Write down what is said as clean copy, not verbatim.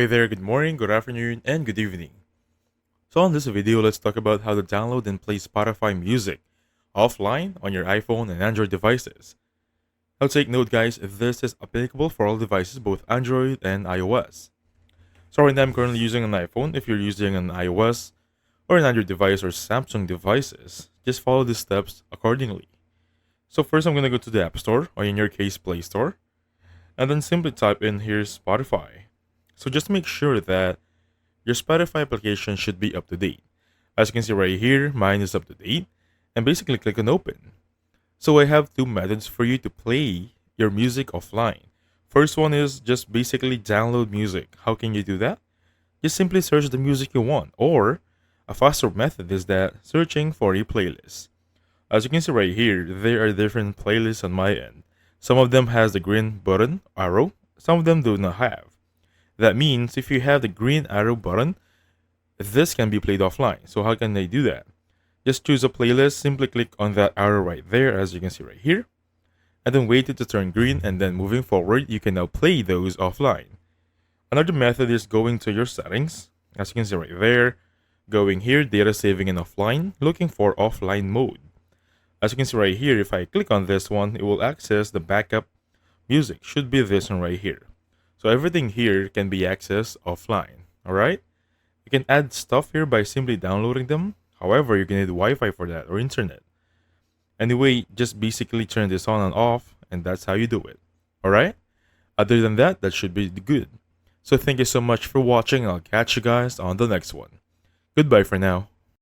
Hey there, good morning, good afternoon, and good evening. So on this video, let's talk about how to download and play Spotify music offline on your iPhone and Android devices. Now take note guys, this is applicable for all devices, both Android and iOS. So right now I'm currently using an iPhone. If you're using an iOS or an Android device or Samsung devices, just follow the steps accordingly. So first I'm going to go to the App Store, or in your case Play Store, and then simply type in here Spotify. So just make sure that your Spotify application should be up to date. As you can see right here, mine is up to date, and basically click on open. So I have two methods for you to play your music offline. First one is just basically download music. How can you do that? Just simply search the music you want, or a faster method is that searching for a playlist. As you can see right here, there are different playlists on my end. Some of them has the green button arrow, some of them do not have. That means if you have the green arrow button, this can be played offline. So how can they do that? Just choose a playlist, simply click on that arrow right there, as you can see right here, and then wait it to turn green, and then moving forward, you can now play those offline. Another method is going to your settings, as you can see right there, going here, data saving and offline, looking for offline mode. As you can see right here, if I click on this one, it will access the backup music, should be this one right here. So everything here can be accessed offline, alright? You can add stuff here by simply downloading them. However, you're gonna need Wi-Fi for that or internet. Anyway, just basically turn this on and off, and that's how you do it. Alright? Other than that, that should be good. So thank you so much for watching, and I'll catch you guys on the next one. Goodbye for now.